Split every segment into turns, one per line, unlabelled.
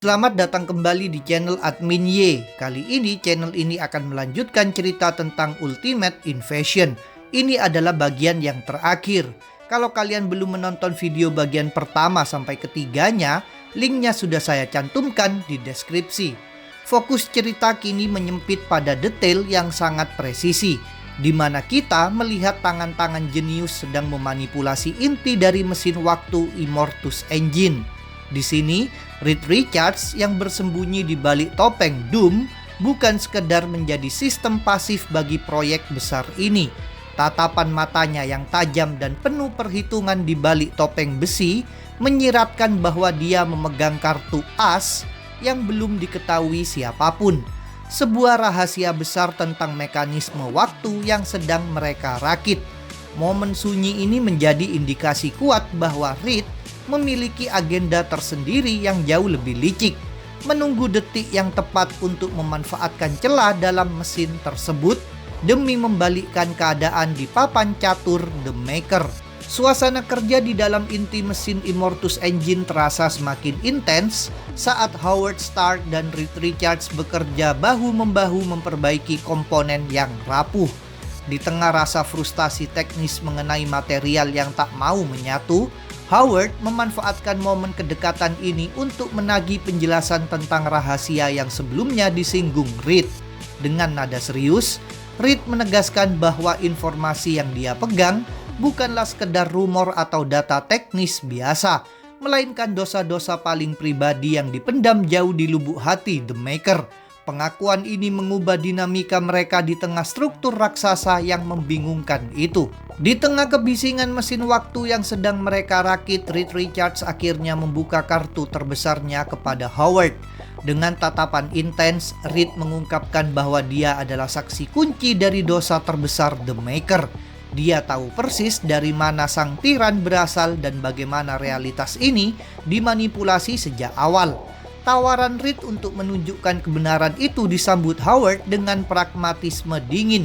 Selamat datang kembali di channel Admin Y. Kali ini channel ini akan melanjutkan cerita tentang Ultimate Invasion. Ini adalah bagian yang terakhir. Kalau kalian belum menonton video bagian pertama sampai ketiganya, linknya sudah saya cantumkan di deskripsi. Fokus cerita kini menyempit pada detail yang sangat presisi, di mana kita melihat tangan-tangan jenius sedang memanipulasi inti dari mesin waktu Immortus Engine. Di sini, Reed Richards yang bersembunyi di balik topeng Doom bukan sekedar menjadi sistem pasif bagi proyek besar ini. Tatapan matanya yang tajam dan penuh perhitungan di balik topeng besi menyiratkan bahwa dia memegang kartu as yang belum diketahui siapapun. Sebuah rahasia besar tentang mekanisme waktu yang sedang mereka rakit. Momen sunyi ini menjadi indikasi kuat bahwa Reed memiliki agenda tersendiri yang jauh lebih licik, menunggu detik yang tepat untuk memanfaatkan celah dalam mesin tersebut demi membalikkan keadaan di papan catur The Maker. Suasana kerja di dalam inti mesin Immortus Engine terasa semakin intens saat Howard Stark dan Reed Richards bekerja bahu-membahu memperbaiki komponen yang rapuh. Di tengah rasa frustasi teknis mengenai material yang tak mau menyatu, Howard memanfaatkan momen kedekatan ini untuk menagih penjelasan tentang rahasia yang sebelumnya disinggung Reed. Dengan nada serius, Reed menegaskan bahwa informasi yang dia pegang bukanlah sekedar rumor atau data teknis biasa, melainkan dosa-dosa paling pribadi yang dipendam jauh di lubuk hati The Maker. Pengakuan ini mengubah dinamika mereka di tengah struktur raksasa yang membingungkan itu. Di tengah kebisingan mesin waktu yang sedang mereka rakit, Reed Richards akhirnya membuka kartu terbesarnya kepada Howard. Dengan tatapan intens, Reed mengungkapkan bahwa dia adalah saksi kunci dari dosa terbesar The Maker. Dia tahu persis dari mana sang tiran berasal dan bagaimana realitas ini dimanipulasi sejak awal. Tawaran Reed untuk menunjukkan kebenaran itu disambut Howard dengan pragmatisme dingin.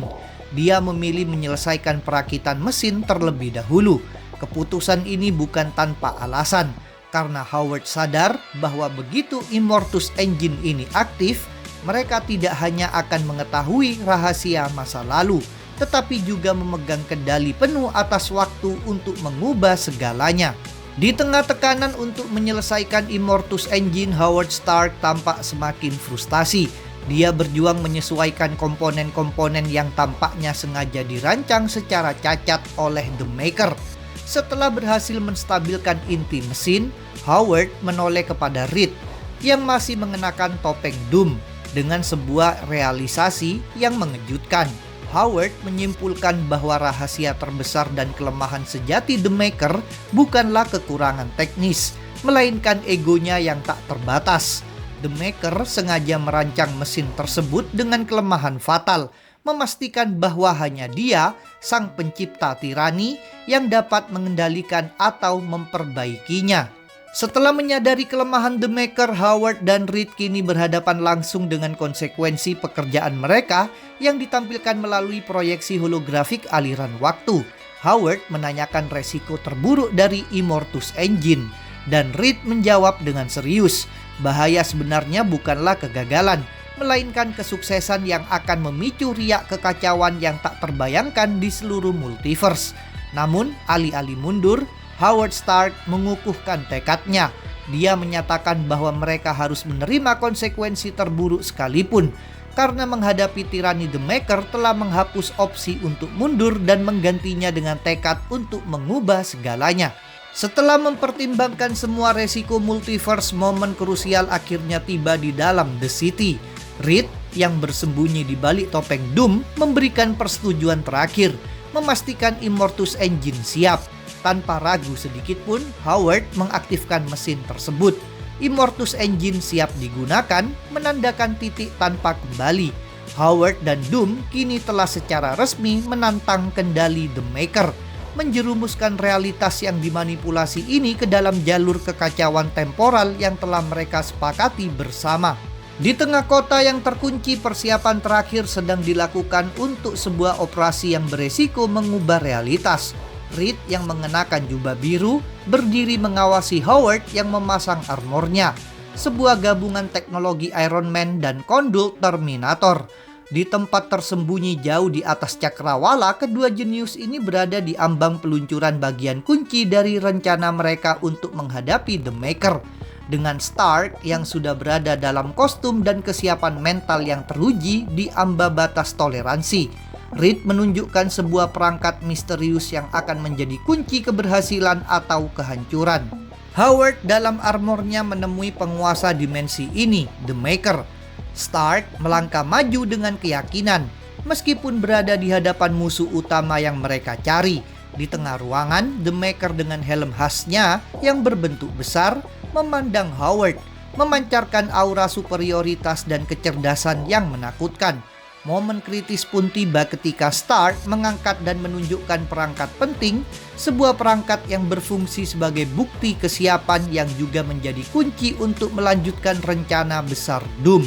Dia memilih menyelesaikan perakitan mesin terlebih dahulu. Keputusan ini bukan tanpa alasan, karena Howard sadar bahwa begitu Immortus Engine ini aktif, mereka tidak hanya akan mengetahui rahasia masa lalu, tetapi juga memegang kendali penuh atas waktu untuk mengubah segalanya. Di tengah tekanan untuk menyelesaikan Immortus Engine, Howard Stark tampak semakin frustasi. Dia berjuang menyesuaikan komponen-komponen yang tampaknya sengaja dirancang secara cacat oleh The Maker. Setelah berhasil menstabilkan inti mesin, Howard menoleh kepada Reed yang masih mengenakan topeng Doom dengan sebuah realisasi yang mengejutkan. Howard menyimpulkan bahwa rahasia terbesar dan kelemahan sejati The Maker bukanlah kekurangan teknis, melainkan egonya yang tak terbatas. The Maker sengaja merancang mesin tersebut dengan kelemahan fatal, memastikan bahwa hanya dia, sang pencipta tirani, yang dapat mengendalikan atau memperbaikinya. Setelah menyadari kelemahan The Maker, Howard dan Reed kini berhadapan langsung dengan konsekuensi pekerjaan mereka yang ditampilkan melalui proyeksi holografik aliran waktu. Howard menanyakan resiko terburuk dari Immortus Engine, dan Reed menjawab dengan serius. Bahaya sebenarnya bukanlah kegagalan, melainkan kesuksesan yang akan memicu riak kekacauan yang tak terbayangkan di seluruh multiverse. Namun, alih-alih mundur, Howard Stark mengukuhkan tekadnya. Dia menyatakan bahwa mereka harus menerima konsekuensi terburuk sekalipun, karena menghadapi tirani The Maker telah menghapus opsi untuk mundur dan menggantinya dengan tekad untuk mengubah segalanya. Setelah mempertimbangkan semua resiko multiverse, momen krusial akhirnya tiba di dalam The City. Reed yang bersembunyi di balik topeng Doom memberikan persetujuan terakhir, memastikan Immortus Engine siap. Tanpa ragu sedikit pun, Howard mengaktifkan mesin tersebut. Immortus Engine siap digunakan, menandakan titik tanpa kembali. Howard dan Doom kini telah secara resmi menantang kendali The Maker, menjerumuskan realitas yang dimanipulasi ini ke dalam jalur kekacauan temporal yang telah mereka sepakati bersama. Di tengah kota yang terkunci, persiapan terakhir sedang dilakukan untuk sebuah operasi yang beresiko mengubah realitas. Reed yang mengenakan jubah biru berdiri mengawasi Howard yang memasang armornya. sebuah gabungan teknologi Iron Man dan kondul Terminator. Di tempat tersembunyi jauh di atas cakrawala, kedua jenius ini berada di ambang peluncuran bagian kunci dari rencana mereka untuk menghadapi The Maker. Dengan Stark yang sudah berada dalam kostum dan kesiapan mental yang teruji di ambang batas toleransi, Reed menunjukkan sebuah perangkat misterius yang akan menjadi kunci keberhasilan atau kehancuran. Howard dalam armornya menemui penguasa dimensi ini, The Maker. Stark melangkah maju dengan keyakinan, meskipun berada di hadapan musuh utama yang mereka cari. Di tengah ruangan, The Maker dengan helm khasnya yang berbentuk besar memandang Howard, memancarkan aura superioritas dan kecerdasan yang menakutkan. Momen kritis pun tiba ketika Stark mengangkat dan menunjukkan perangkat penting, sebuah perangkat yang berfungsi sebagai bukti kesiapan yang juga menjadi kunci untuk melanjutkan rencana besar Doom.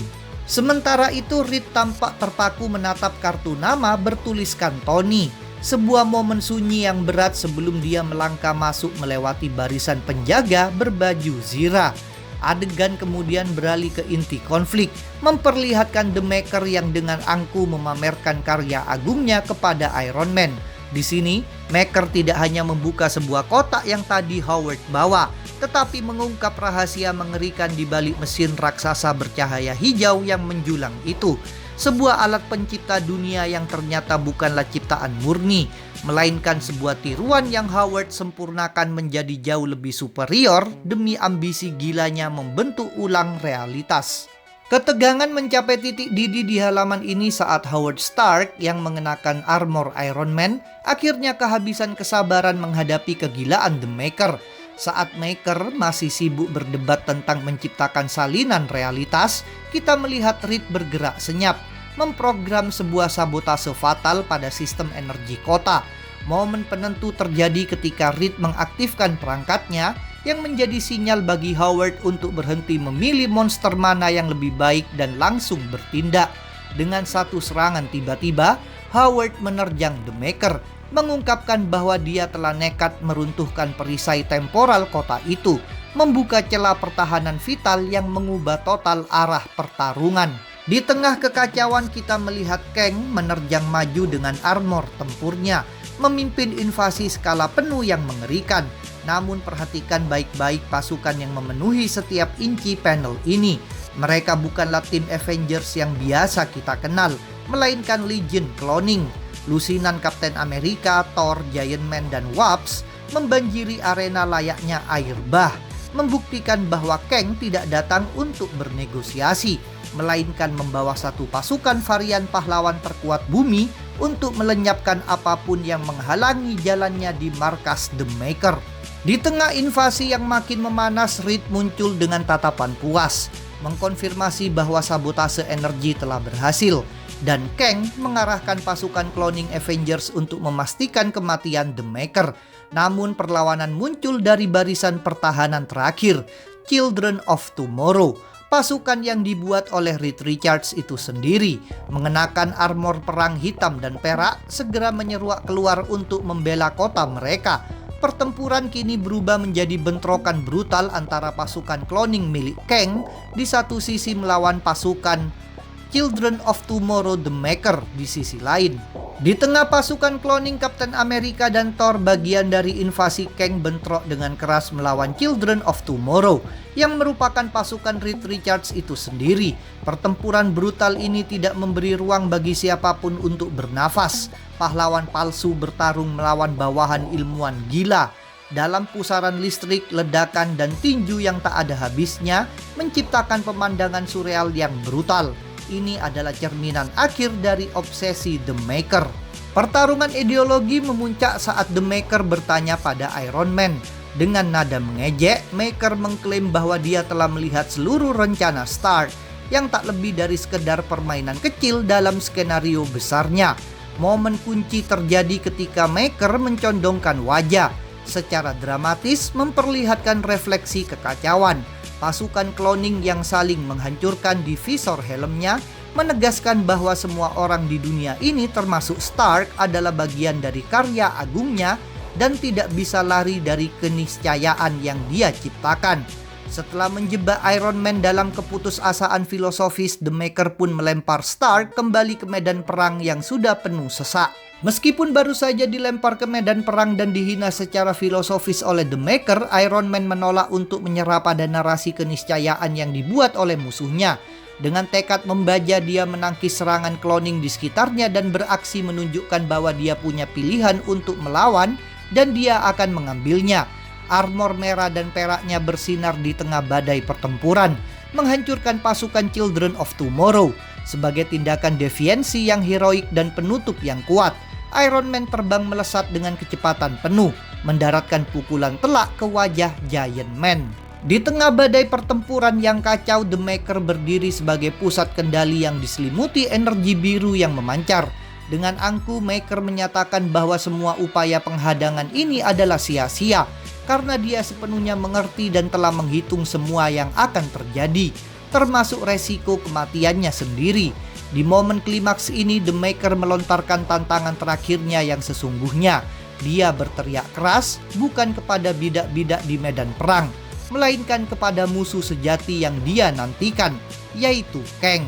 Sementara itu, Reed tampak terpaku menatap kartu nama bertuliskan Tony, sebuah momen sunyi yang berat sebelum dia melangkah masuk melewati barisan penjaga berbaju zirah. Adegan kemudian beralih ke inti konflik, memperlihatkan The Maker yang dengan angkuh memamerkan karya agungnya kepada Iron Man. Di sini, Maker tidak hanya membuka sebuah kotak yang tadi Howard bawa, tetapi mengungkap rahasia mengerikan di balik mesin raksasa bercahaya hijau yang menjulang itu. Sebuah alat pencipta dunia yang ternyata bukanlah ciptaan murni, melainkan sebuah tiruan yang Howard sempurnakan menjadi jauh lebih superior demi ambisi gilanya membentuk ulang realitas. Ketegangan mencapai titik didih di halaman ini saat Howard Stark yang mengenakan armor Iron Man akhirnya kehabisan kesabaran menghadapi kegilaan The Maker. Saat Maker masih sibuk berdebat tentang menciptakan salinan realitas, kita melihat Reed bergerak senyap, memprogram sebuah sabotase fatal pada sistem energi kota. Momen penentu terjadi ketika Reed mengaktifkan perangkatnya yang menjadi sinyal bagi Howard untuk berhenti memilih monster mana yang lebih baik dan langsung bertindak. Dengan satu serangan tiba-tiba, Howard menerjang The Maker, mengungkapkan bahwa dia telah nekat meruntuhkan perisai temporal kota itu, membuka celah pertahanan vital yang mengubah total arah pertarungan. Di tengah kekacauan kita melihat Kang menerjang maju dengan armor tempurnya, memimpin invasi skala penuh yang mengerikan. Namun perhatikan baik-baik pasukan yang memenuhi setiap inci panel ini. Mereka bukanlah tim Avengers yang biasa kita kenal, melainkan Legion Cloning. Lusinan Kapten Amerika, Thor, Giant Man, dan Wasp membanjiri arena layaknya air bah, membuktikan bahwa Kang tidak datang untuk bernegosiasi, melainkan membawa satu pasukan varian pahlawan terkuat bumi untuk melenyapkan apapun yang menghalangi jalannya di markas The Maker. Di tengah invasi yang makin memanas, Reed muncul dengan tatapan puas, mengkonfirmasi bahwa sabotase energi telah berhasil, dan Kang mengarahkan pasukan cloning Avengers untuk memastikan kematian The Maker. Namun perlawanan muncul dari barisan pertahanan terakhir, Children of Tomorrow. Pasukan yang dibuat oleh Reed Richards itu sendiri, mengenakan armor perang hitam dan perak, segera menyeruak keluar untuk membela kota mereka. Pertempuran kini berubah menjadi bentrokan brutal antara pasukan cloning milik Kang di satu sisi melawan pasukan Children of Tomorrow The Maker di sisi lain. Di tengah pasukan cloning Kapten Amerika dan Thor, bagian dari invasi Kang bentrok dengan keras melawan Children of Tomorrow yang merupakan pasukan Reed Richards itu sendiri. Pertempuran brutal ini tidak memberi ruang bagi siapapun untuk bernafas. Pahlawan palsu bertarung melawan bawahan ilmuwan gila. Dalam pusaran listrik, ledakan, dan tinju yang tak ada habisnya menciptakan pemandangan surreal yang brutal. Ini adalah cerminan akhir dari obsesi The Maker. Pertarungan ideologi memuncak saat The Maker bertanya pada Iron Man. Dengan nada mengejek, Maker mengklaim bahwa dia telah melihat seluruh rencana Stark yang tak lebih dari sekedar permainan kecil dalam skenario besarnya. Momen kunci terjadi ketika Maker mencondongkan wajah, secara dramatis memperlihatkan refleksi kekacauan. Pasukan cloning yang saling menghancurkan di visor helmnya menegaskan bahwa semua orang di dunia ini termasuk Stark adalah bagian dari karya agungnya dan tidak bisa lari dari keniscayaan yang dia ciptakan. Setelah menjebak Iron Man dalam keputusasaan filosofis, The Maker pun melempar Stark kembali ke medan perang yang sudah penuh sesak. Meskipun baru saja dilempar ke medan perang dan dihina secara filosofis oleh The Maker, Iron Man menolak untuk menyerah pada narasi keniscayaan yang dibuat oleh musuhnya. Dengan tekad membaja, dia menangkis serangan cloning di sekitarnya dan beraksi menunjukkan bahwa dia punya pilihan untuk melawan dan dia akan mengambilnya. Armor merah dan peraknya bersinar di tengah badai pertempuran, menghancurkan pasukan Children of Tomorrow. Sebagai tindakan deviansi yang heroik dan penutup yang kuat, Iron Man terbang melesat dengan kecepatan penuh, mendaratkan pukulan telak ke wajah Giant Man. Di tengah badai pertempuran yang kacau, The Maker berdiri sebagai pusat kendali yang diselimuti energi biru yang memancar. Dengan angkuh, Maker menyatakan bahwa semua upaya penghadangan ini adalah sia-sia, karena dia sepenuhnya mengerti dan telah menghitung semua yang akan terjadi, termasuk resiko kematiannya sendiri. Di momen klimaks ini, The Maker melontarkan tantangan terakhirnya yang sesungguhnya. Dia berteriak keras, bukan kepada bidak-bidak di medan perang, melainkan kepada musuh sejati yang dia nantikan, yaitu Kang.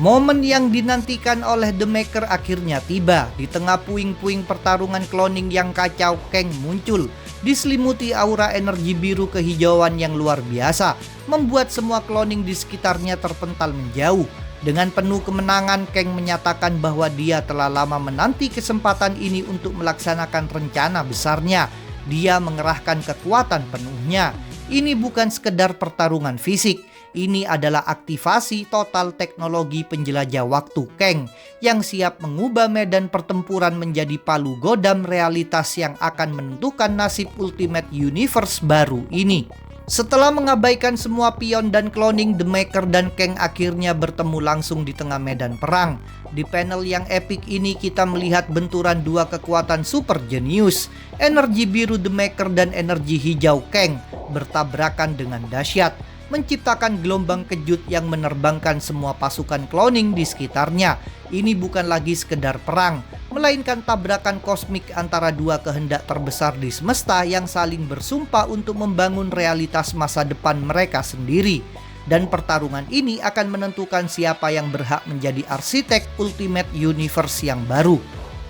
Momen yang dinantikan oleh The Maker akhirnya tiba. Di tengah puing-puing pertarungan cloning yang kacau, Kang muncul, diselimuti aura energi biru kehijauan yang luar biasa, membuat semua cloning di sekitarnya terpental menjauh. Dengan penuh kemenangan, Kang menyatakan bahwa dia telah lama menanti kesempatan ini untuk melaksanakan rencana besarnya. Dia mengerahkan kekuatan penuhnya. Ini bukan sekedar pertarungan fisik. Ini adalah aktivasi total teknologi penjelajah waktu Kang yang siap mengubah medan pertempuran menjadi palu godam realitas yang akan menentukan nasib Ultimate Universe baru ini. Setelah mengabaikan semua pion dan cloning, The Maker dan Kang akhirnya bertemu langsung di tengah medan perang. Di panel yang epik ini kita melihat benturan dua kekuatan super jenius, energi biru The Maker dan energi hijau Kang, bertabrakan dengan dahsyat, menciptakan gelombang kejut yang menerbangkan semua pasukan cloning di sekitarnya. Ini bukan lagi sekedar perang, melainkan tabrakan kosmik antara dua kehendak terbesar di semesta yang saling bersumpah untuk membangun realitas masa depan mereka sendiri. Dan pertarungan ini akan menentukan siapa yang berhak menjadi arsitek Ultimate Universe yang baru.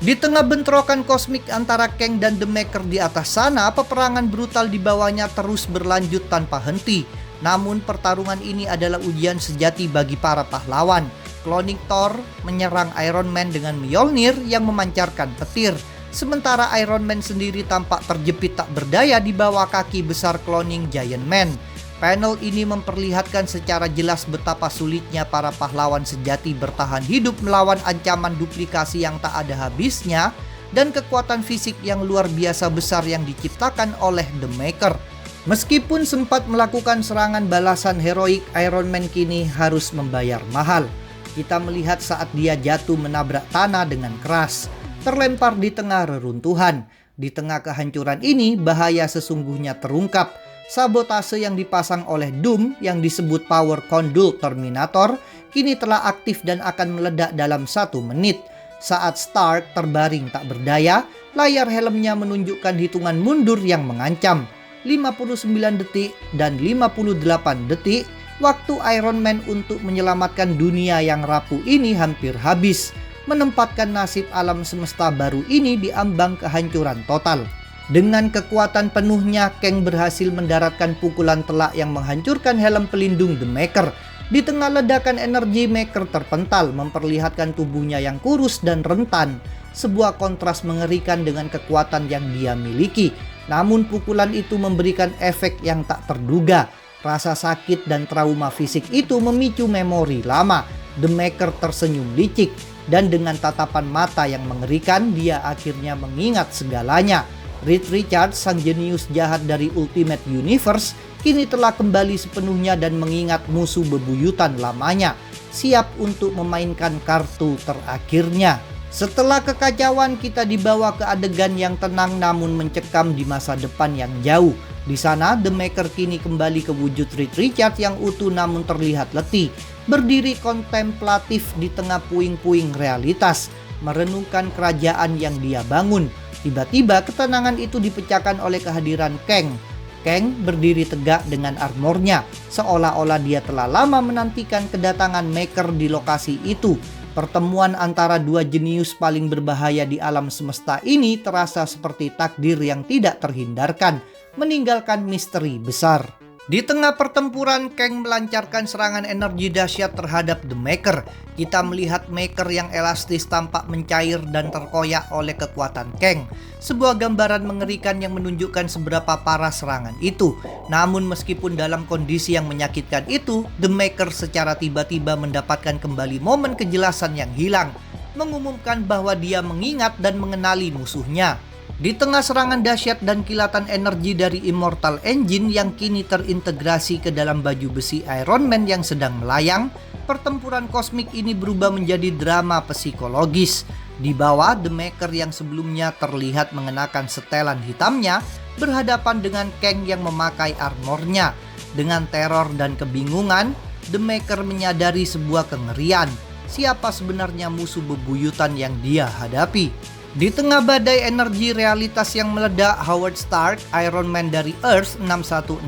Di tengah bentrokan kosmik antara Kang dan The Maker di atas sana, peperangan brutal di bawahnya terus berlanjut tanpa henti. Namun pertarungan ini adalah ujian sejati bagi para pahlawan. Cloning Thor menyerang Iron Man dengan Mjolnir yang memancarkan petir. Sementara Iron Man sendiri tampak terjepit tak berdaya di bawah kaki besar cloning Giant Man. Panel ini memperlihatkan secara jelas betapa sulitnya para pahlawan sejati bertahan hidup melawan ancaman duplikasi yang tak ada habisnya dan kekuatan fisik yang luar biasa besar yang diciptakan oleh The Maker. Meskipun sempat melakukan serangan balasan heroik, Iron Man kini harus membayar mahal. Kita melihat saat dia jatuh menabrak tanah dengan keras, terlempar di tengah reruntuhan. Di tengah kehancuran ini, bahaya sesungguhnya terungkap. Sabotase yang dipasang oleh Doom yang disebut Power Conduit Terminator kini telah aktif dan akan meledak dalam 1 menit. Saat Stark terbaring tak berdaya, layar helmnya menunjukkan hitungan mundur yang mengancam. 59 detik dan 58 detik, waktu Iron Man untuk menyelamatkan dunia yang rapuh ini hampir habis, menempatkan nasib alam semesta baru ini di ambang kehancuran total. Dengan kekuatan penuhnya, Kang berhasil mendaratkan pukulan telak yang menghancurkan helm pelindung The Maker. Di tengah ledakan energi, Maker terpental, memperlihatkan tubuhnya yang kurus dan rentan, sebuah kontras mengerikan dengan kekuatan yang dia miliki. Namun pukulan itu memberikan efek yang tak terduga. Rasa sakit dan trauma fisik itu memicu memori lama. The Maker tersenyum licik, dan dengan tatapan mata yang mengerikan, dia akhirnya mengingat segalanya. Reed Richards, sang jenius jahat dari Ultimate Universe, kini telah kembali sepenuhnya dan mengingat musuh bebuyutan lamanya, siap untuk memainkan kartu terakhirnya. Setelah kekacauan, kita dibawa ke adegan yang tenang namun mencekam di masa depan yang jauh. Di sana, The Maker kini kembali ke wujud Reed Richards yang utuh namun terlihat letih, berdiri kontemplatif di tengah puing-puing realitas, merenungkan kerajaan yang dia bangun. Tiba-tiba ketenangan itu dipecahkan oleh kehadiran Kang. Kang berdiri tegak dengan armornya, seolah-olah dia telah lama menantikan kedatangan Maker di lokasi itu. Pertemuan antara dua jenius paling berbahaya di alam semesta ini terasa seperti takdir yang tidak terhindarkan, meninggalkan misteri besar. Di tengah pertempuran, Kang melancarkan serangan energi dahsyat terhadap The Maker. Kita melihat Maker yang elastis tampak mencair dan terkoyak oleh kekuatan Kang. Sebuah gambaran mengerikan yang menunjukkan seberapa parah serangan itu. Namun meskipun dalam kondisi yang menyakitkan itu, The Maker secara tiba-tiba mendapatkan kembali momen kejelasan yang hilang, mengumumkan bahwa dia mengingat dan mengenali musuhnya. Di tengah serangan dahsyat dan kilatan energi dari Immortal Engine yang kini terintegrasi ke dalam baju besi Iron Man yang sedang melayang, pertempuran kosmik ini berubah menjadi drama psikologis. Di bawah, The Maker yang sebelumnya terlihat mengenakan setelan hitamnya berhadapan dengan Kang yang memakai armornya. Dengan teror dan kebingungan, The Maker menyadari sebuah kengerian. Siapa sebenarnya musuh bebuyutan yang dia hadapi? Di tengah badai energi realitas yang meledak, Howard Stark, Iron Man dari Earth 6160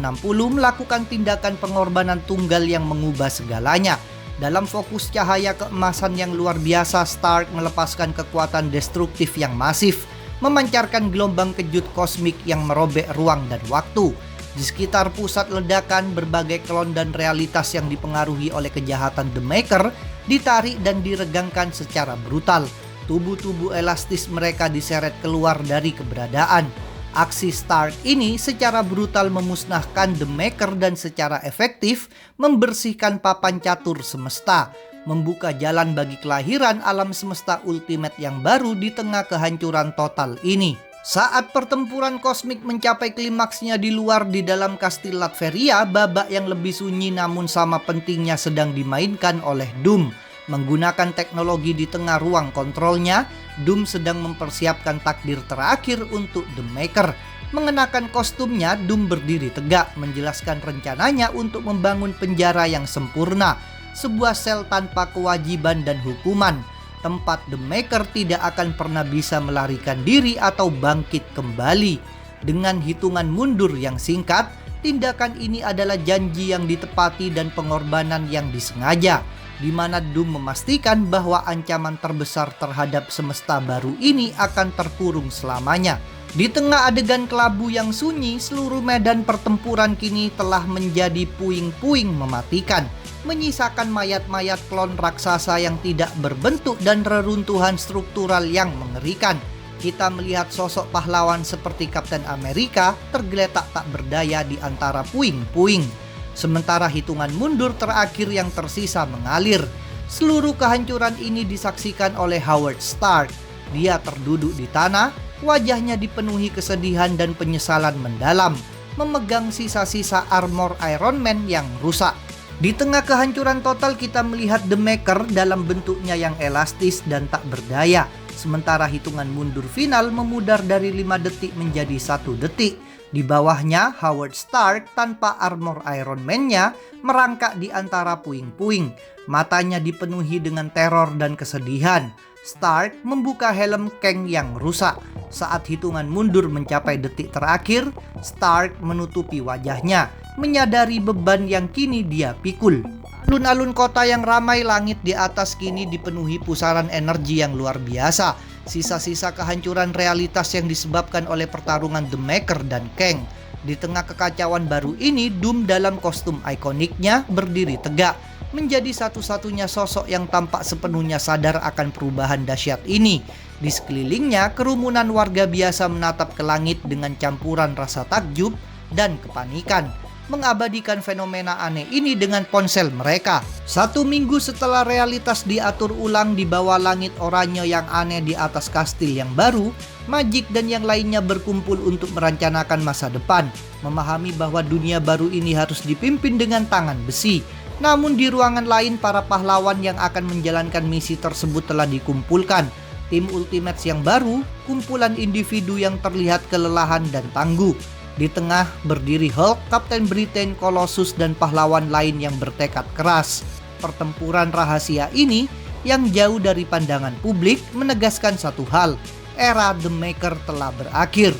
melakukan tindakan pengorbanan tunggal yang mengubah segalanya. Dalam fokus cahaya keemasan yang luar biasa, Stark melepaskan kekuatan destruktif yang masif, memancarkan gelombang kejut kosmik yang merobek ruang dan waktu. Di sekitar pusat ledakan, berbagai klon dan realitas yang dipengaruhi oleh kejahatan The Maker ditarik dan diregangkan secara brutal. Tubuh-tubuh elastis mereka diseret keluar dari keberadaan. Aksi Stark ini secara brutal memusnahkan The Maker dan secara efektif membersihkan papan catur semesta, membuka jalan bagi kelahiran alam semesta ultimate yang baru di tengah kehancuran total ini. Saat pertempuran kosmik mencapai klimaksnya di luar di dalam kastil Latveria, babak yang lebih sunyi namun sama pentingnya sedang dimainkan oleh Doom. Menggunakan teknologi di tengah ruang kontrolnya, Doom sedang mempersiapkan takdir terakhir untuk The Maker. Mengenakan kostumnya, Doom berdiri tegak menjelaskan rencananya untuk membangun penjara yang sempurna, sebuah sel tanpa kewajiban dan hukuman, tempat The Maker tidak akan pernah bisa melarikan diri atau bangkit kembali. Dengan hitungan mundur yang singkat, tindakan ini adalah janji yang ditepati dan pengorbanan yang disengaja, di mana Doom memastikan bahwa ancaman terbesar terhadap semesta baru ini akan terkurung selamanya. Di tengah adegan kelabu yang sunyi, seluruh medan pertempuran kini telah menjadi puing-puing mematikan, menyisakan mayat-mayat klon raksasa yang tidak berbentuk dan reruntuhan struktural yang mengerikan. Kita melihat sosok pahlawan seperti Kapten Amerika tergeletak tak berdaya di antara puing-puing. Sementara hitungan mundur terakhir yang tersisa mengalir. Seluruh kehancuran ini disaksikan oleh Howard Stark. Dia terduduk di tanah, wajahnya dipenuhi kesedihan dan penyesalan mendalam, memegang sisa-sisa armor Iron Man yang rusak. Di tengah kehancuran total, kita melihat The Maker dalam bentuknya yang elastis dan tak berdaya. Sementara hitungan mundur final memudar dari 5 detik menjadi 1 detik. Di bawahnya, Howard Stark tanpa armor Iron Man-nya merangkak di antara puing-puing. Matanya dipenuhi dengan teror dan kesedihan. Stark membuka helm Kang yang rusak. Saat hitungan mundur mencapai detik terakhir, Stark menutupi wajahnya, menyadari beban yang kini dia pikul. Alun-alun kota yang ramai, langit di atas kini dipenuhi pusaran energi yang luar biasa. Sisa-sisa kehancuran realitas yang disebabkan oleh pertarungan The Maker dan Kang. Di tengah kekacauan baru ini, Doom dalam kostum ikoniknya berdiri tegak, menjadi satu-satunya sosok yang tampak sepenuhnya sadar akan perubahan dahsyat ini. Di sekelilingnya, kerumunan warga biasa menatap ke langit dengan campuran rasa takjub dan kepanikan, mengabadikan fenomena aneh ini dengan ponsel mereka. 1 minggu setelah realitas diatur ulang di bawah langit oranye yang aneh di atas kastil yang baru, Magik dan yang lainnya berkumpul untuk merencanakan masa depan, memahami bahwa dunia baru ini harus dipimpin dengan tangan besi. Namun di ruangan lain, para pahlawan yang akan menjalankan misi tersebut telah dikumpulkan. Tim Ultimates yang baru, kumpulan individu yang terlihat kelelahan dan tangguh. Di tengah berdiri Hulk, Kapten Britain, Colossus, dan pahlawan lain yang bertekad keras. Pertempuran rahasia ini yang jauh dari pandangan publik menegaskan satu hal: era The Maker telah berakhir.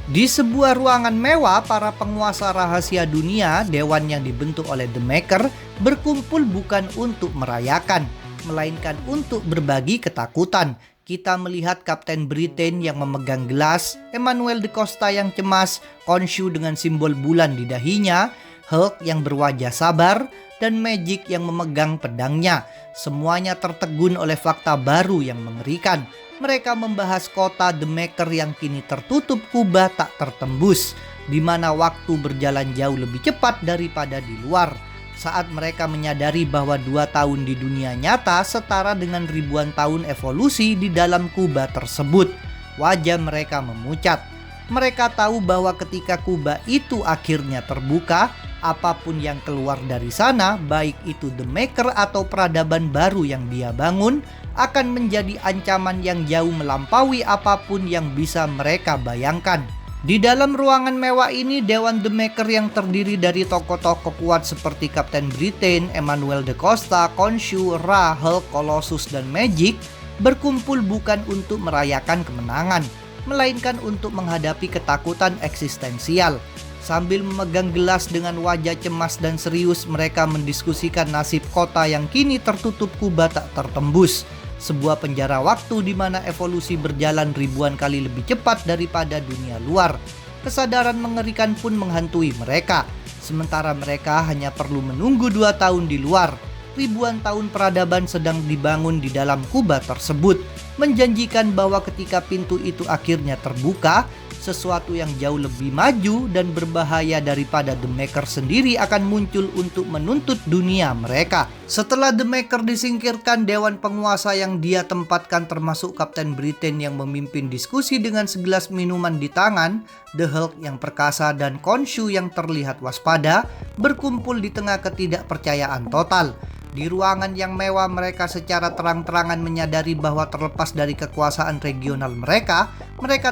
Di sebuah ruangan mewah, para penguasa rahasia dunia, dewan yang dibentuk oleh The Maker, berkumpul bukan untuk merayakan, melainkan untuk berbagi ketakutan. Kita melihat Kapten Britain yang memegang gelas, Emmanuel de Costa yang cemas, Khonshu dengan simbol bulan di dahinya, Hulk yang berwajah sabar, dan Magik yang memegang pedangnya. Semuanya tertegun oleh fakta baru yang mengerikan. Mereka membahas kota The Maker yang kini tertutup kubah tak tertembus, di mana waktu berjalan jauh lebih cepat daripada di luar. Saat mereka menyadari bahwa 2 tahun di dunia nyata setara dengan ribuan tahun evolusi di dalam kubah tersebut, wajah mereka memucat. Mereka tahu bahwa ketika kubah itu akhirnya terbuka, apapun yang keluar dari sana, baik itu The Maker atau peradaban baru yang dia bangun, akan menjadi ancaman yang jauh melampaui apapun yang bisa mereka bayangkan. Di dalam ruangan mewah ini, Dewan The Maker yang terdiri dari tokoh-tokoh kuat seperti Kapten Britain, Emmanuel de Costa, Khonshu, Ra, Hulk, Colossus, dan Magik berkumpul bukan untuk merayakan kemenangan, melainkan untuk menghadapi ketakutan eksistensial. Sambil memegang gelas dengan wajah cemas dan serius, mereka mendiskusikan nasib kota yang kini tertutup kubah tak tertembus. Sebuah penjara waktu di mana evolusi berjalan ribuan kali lebih cepat daripada dunia luar. Kesadaran mengerikan pun menghantui mereka. Sementara mereka hanya perlu menunggu 2 tahun di luar. Ribuan tahun peradaban sedang dibangun di dalam kubah tersebut, menjanjikan bahwa ketika pintu itu akhirnya terbuka, sesuatu yang jauh lebih maju dan berbahaya daripada The Maker sendiri akan muncul untuk menuntut dunia mereka. Setelah The Maker disingkirkan, dewan penguasa yang dia tempatkan termasuk Kapten Britain yang memimpin diskusi dengan segelas minuman di tangan, The Hulk yang perkasa, dan Khonshu yang terlihat waspada, berkumpul di tengah ketidakpercayaan total. Di ruangan yang mewah, mereka secara terang-terangan menyadari bahwa terlepas dari kekuasaan regional mereka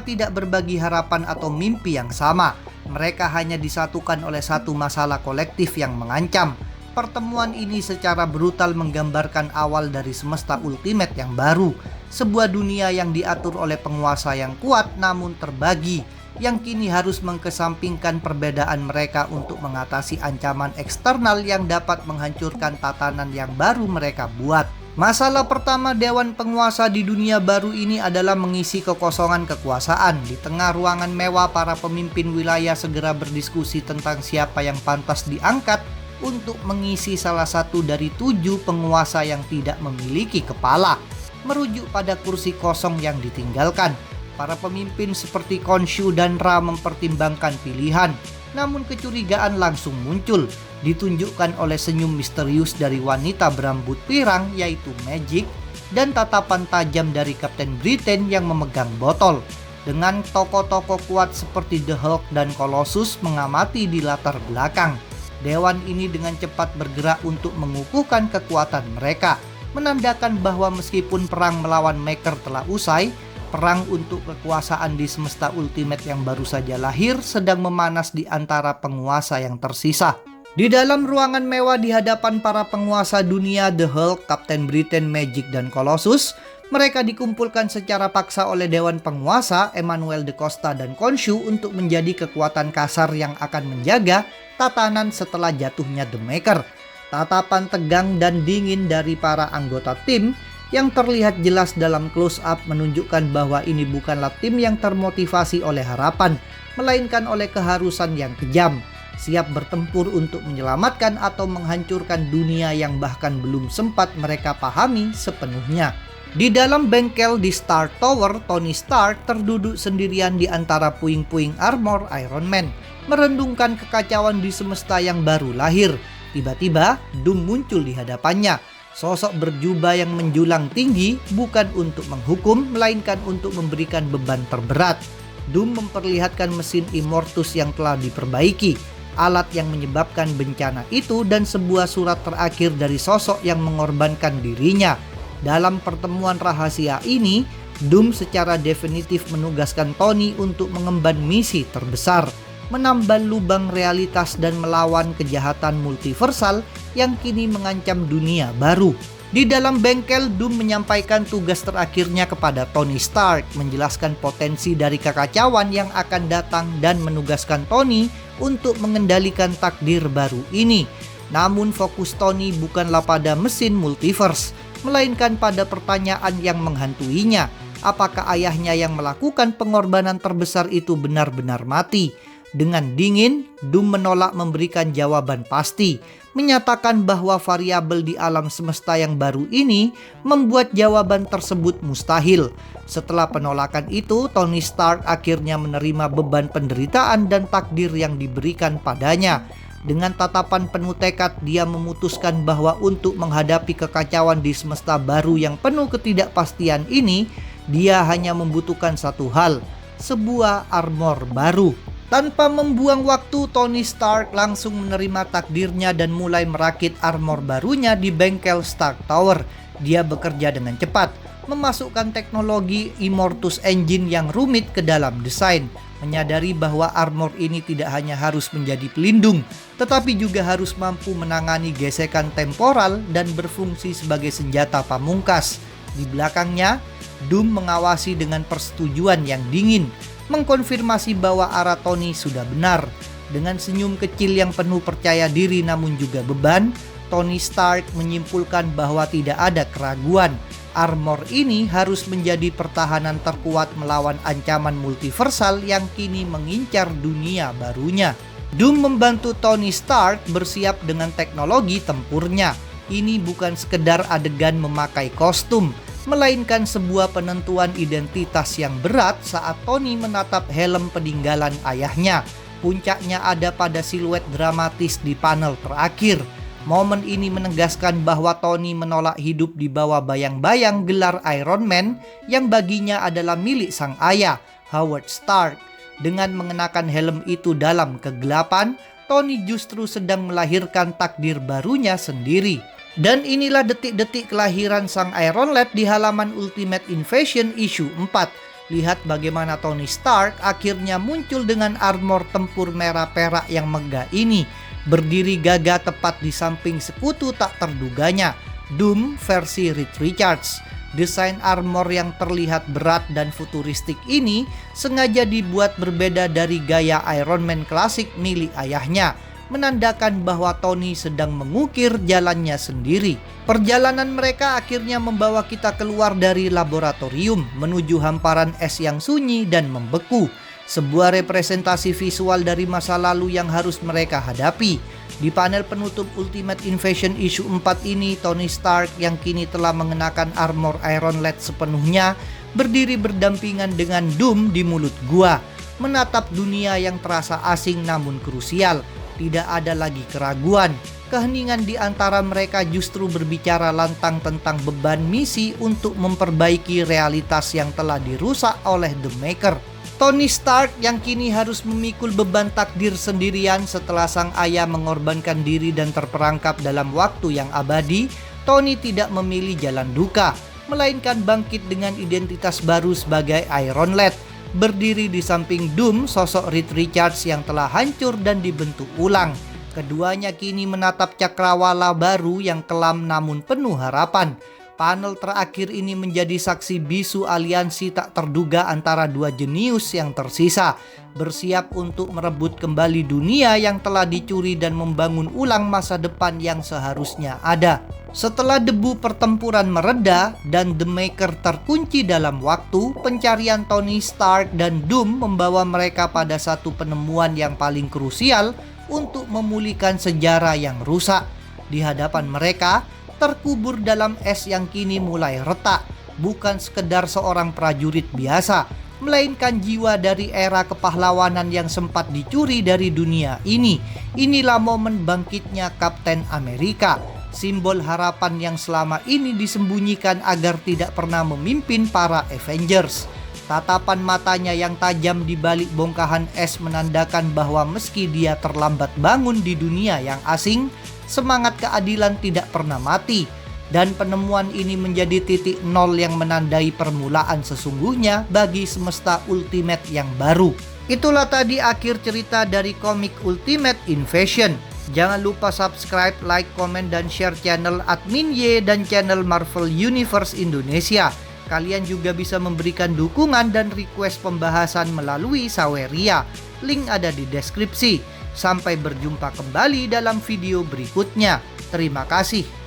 tidak berbagi harapan atau mimpi yang sama. Mereka hanya disatukan oleh satu masalah kolektif yang mengancam. Pertemuan ini secara brutal menggambarkan awal dari semesta ultimate yang baru. Sebuah dunia yang diatur oleh penguasa yang kuat namun terbagi, yang kini harus mengkesampingkan perbedaan mereka untuk mengatasi ancaman eksternal yang dapat menghancurkan tatanan yang baru mereka buat. Masalah pertama dewan penguasa di dunia baru ini adalah mengisi kekosongan kekuasaan. Di tengah ruangan mewah, para pemimpin wilayah segera berdiskusi tentang siapa yang pantas diangkat untuk mengisi salah satu dari 7 penguasa yang tidak memiliki kepala, merujuk pada kursi kosong yang ditinggalkan. Para pemimpin seperti Khonshu dan Ra mempertimbangkan pilihan, namun kecurigaan langsung muncul, ditunjukkan oleh senyum misterius dari wanita berambut pirang yaitu Magik, dan tatapan tajam dari Kapten Britain yang memegang botol. Dengan tokoh-tokoh kuat seperti The Hulk dan Colossus mengamati di latar belakang, dewan ini dengan cepat bergerak untuk mengukuhkan kekuatan mereka, menandakan bahwa meskipun perang melawan Maker telah usai, perang untuk kekuasaan di semesta ultimate yang baru saja lahir sedang memanas di antara penguasa yang tersisa. Di dalam ruangan mewah di hadapan para penguasa dunia, The Hulk, Kapten Britain, Magik, dan Colossus, mereka dikumpulkan secara paksa oleh dewan penguasa, Emmanuel de Costa dan Khonshu, untuk menjadi kekuatan kasar yang akan menjaga tatanan setelah jatuhnya The Maker. Tatapan tegang dan dingin dari para anggota tim yang terlihat jelas dalam close-up menunjukkan bahwa ini bukanlah tim yang termotivasi oleh harapan, melainkan oleh keharusan yang kejam, siap bertempur untuk menyelamatkan atau menghancurkan dunia yang bahkan belum sempat mereka pahami sepenuhnya. Di dalam bengkel di Stark Tower, Tony Stark terduduk sendirian di antara puing-puing armor Iron Man, merendungkan kekacauan di semesta yang baru lahir. Tiba-tiba, Doom muncul di hadapannya. Sosok berjubah yang menjulang tinggi, bukan untuk menghukum, melainkan untuk memberikan beban terberat. Doom memperlihatkan mesin Immortus yang telah diperbaiki, alat yang menyebabkan bencana itu, dan sebuah surat terakhir dari sosok yang mengorbankan dirinya. Dalam pertemuan rahasia ini, Doom secara definitif menugaskan Tony untuk mengemban misi terbesar, menambal lubang realitas dan melawan kejahatan multiversal yang kini mengancam dunia baru. Di dalam bengkel, Doom menyampaikan tugas terakhirnya kepada Tony Stark, menjelaskan potensi dari kekacauan yang akan datang dan menugaskan Tony untuk mengendalikan takdir baru ini. Namun fokus Tony bukanlah pada mesin multiverse, melainkan pada pertanyaan yang menghantuinya. Apakah ayahnya yang melakukan pengorbanan terbesar itu benar-benar mati? Dengan dingin, Doom menolak memberikan jawaban pasti, menyatakan bahwa variabel di alam semesta yang baru ini membuat jawaban tersebut mustahil. Setelah penolakan itu, Tony Stark akhirnya menerima beban penderitaan dan takdir yang diberikan padanya. Dengan tatapan penuh tekad, dia memutuskan bahwa untuk menghadapi kekacauan di semesta baru yang penuh ketidakpastian ini, dia hanya membutuhkan satu hal, sebuah armor baru. Tanpa membuang waktu, Tony Stark langsung menerima takdirnya dan mulai merakit armor barunya di bengkel Stark Tower. Dia bekerja dengan cepat, memasukkan teknologi Immortus Engine yang rumit ke dalam desain, menyadari bahwa armor ini tidak hanya harus menjadi pelindung, tetapi juga harus mampu menangani gesekan temporal dan berfungsi sebagai senjata pamungkas. Di belakangnya, Doom mengawasi dengan persetujuan yang dingin, mengkonfirmasi bahwa arah Tony sudah benar. Dengan senyum kecil yang penuh percaya diri namun juga beban, Tony Stark menyimpulkan bahwa tidak ada keraguan. Armor ini harus menjadi pertahanan terkuat melawan ancaman multiversal yang kini mengincar dunia barunya. Doom membantu Tony Stark bersiap dengan teknologi tempurnya. Ini bukan sekedar adegan memakai kostum, melainkan sebuah penentuan identitas yang berat saat Tony menatap helm peninggalan ayahnya. Puncaknya ada pada siluet dramatis di panel terakhir. Momen ini menegaskan bahwa Tony menolak hidup di bawah bayang-bayang gelar Iron Man yang baginya adalah milik sang ayah, Howard Stark. Dengan mengenakan helm itu dalam kegelapan, Tony justru sedang melahirkan takdir barunya sendiri. Dan inilah detik-detik kelahiran sang Iron Lad di halaman Ultimate Invasion issue 4. Lihat bagaimana Tony Stark akhirnya muncul dengan armor tempur merah perak yang megah ini, berdiri gagah tepat di samping sekutu tak terduganya, Doom versi Reed Richards. Desain armor yang terlihat berat dan futuristik ini sengaja dibuat berbeda dari gaya Iron Man klasik milik ayahnya, menandakan bahwa Tony sedang mengukir jalannya sendiri. Perjalanan mereka akhirnya membawa kita keluar dari laboratorium menuju hamparan es yang sunyi dan membeku. Sebuah representasi visual dari masa lalu yang harus mereka hadapi. Di panel penutup Ultimate Invasion issue 4 ini, Tony Stark yang kini telah mengenakan armor Iron Lad sepenuhnya berdiri berdampingan dengan Doom di mulut gua, menatap dunia yang terasa asing namun krusial. Tidak ada lagi keraguan. Keheningan di antara mereka justru berbicara lantang tentang beban misi untuk memperbaiki realitas yang telah dirusak oleh The Maker. Tony Stark yang kini harus memikul beban takdir sendirian setelah sang ayah mengorbankan diri dan terperangkap dalam waktu yang abadi. Tony tidak memilih jalan duka, melainkan bangkit dengan identitas baru sebagai Iron Lad. Berdiri di samping Doom, sosok Reed Richards yang telah hancur dan dibentuk ulang. Keduanya kini menatap cakrawala baru yang kelam namun penuh harapan. Panel terakhir ini menjadi saksi bisu aliansi tak terduga antara dua jenius yang tersisa, bersiap untuk merebut kembali dunia yang telah dicuri dan membangun ulang masa depan yang seharusnya ada. Setelah debu pertempuran mereda dan The Maker terkunci dalam waktu, pencarian Tony Stark dan Doom membawa mereka pada satu penemuan yang paling krusial untuk memulihkan sejarah yang rusak. Di hadapan mereka, terkubur dalam es yang kini mulai retak, bukan sekedar seorang prajurit biasa, melainkan jiwa dari era kepahlawanan yang sempat dicuri dari dunia ini. Inilah momen bangkitnya Kapten Amerika, simbol harapan yang selama ini disembunyikan agar tidak pernah memimpin para Avengers. Tatapan matanya yang tajam di balik bongkahan es menandakan bahwa meski dia terlambat bangun di dunia yang asing, semangat keadilan tidak pernah mati. Dan penemuan ini menjadi titik nol yang menandai permulaan sesungguhnya bagi semesta Ultimate yang baru. Itulah tadi akhir cerita dari komik Ultimate Invasion. Jangan lupa subscribe, like, komen, dan share channel Admin Y dan channel Marvel Universe Indonesia. Kalian juga bisa memberikan dukungan dan request pembahasan melalui Saweria. Link ada di deskripsi. Sampai berjumpa kembali dalam video berikutnya. Terima kasih.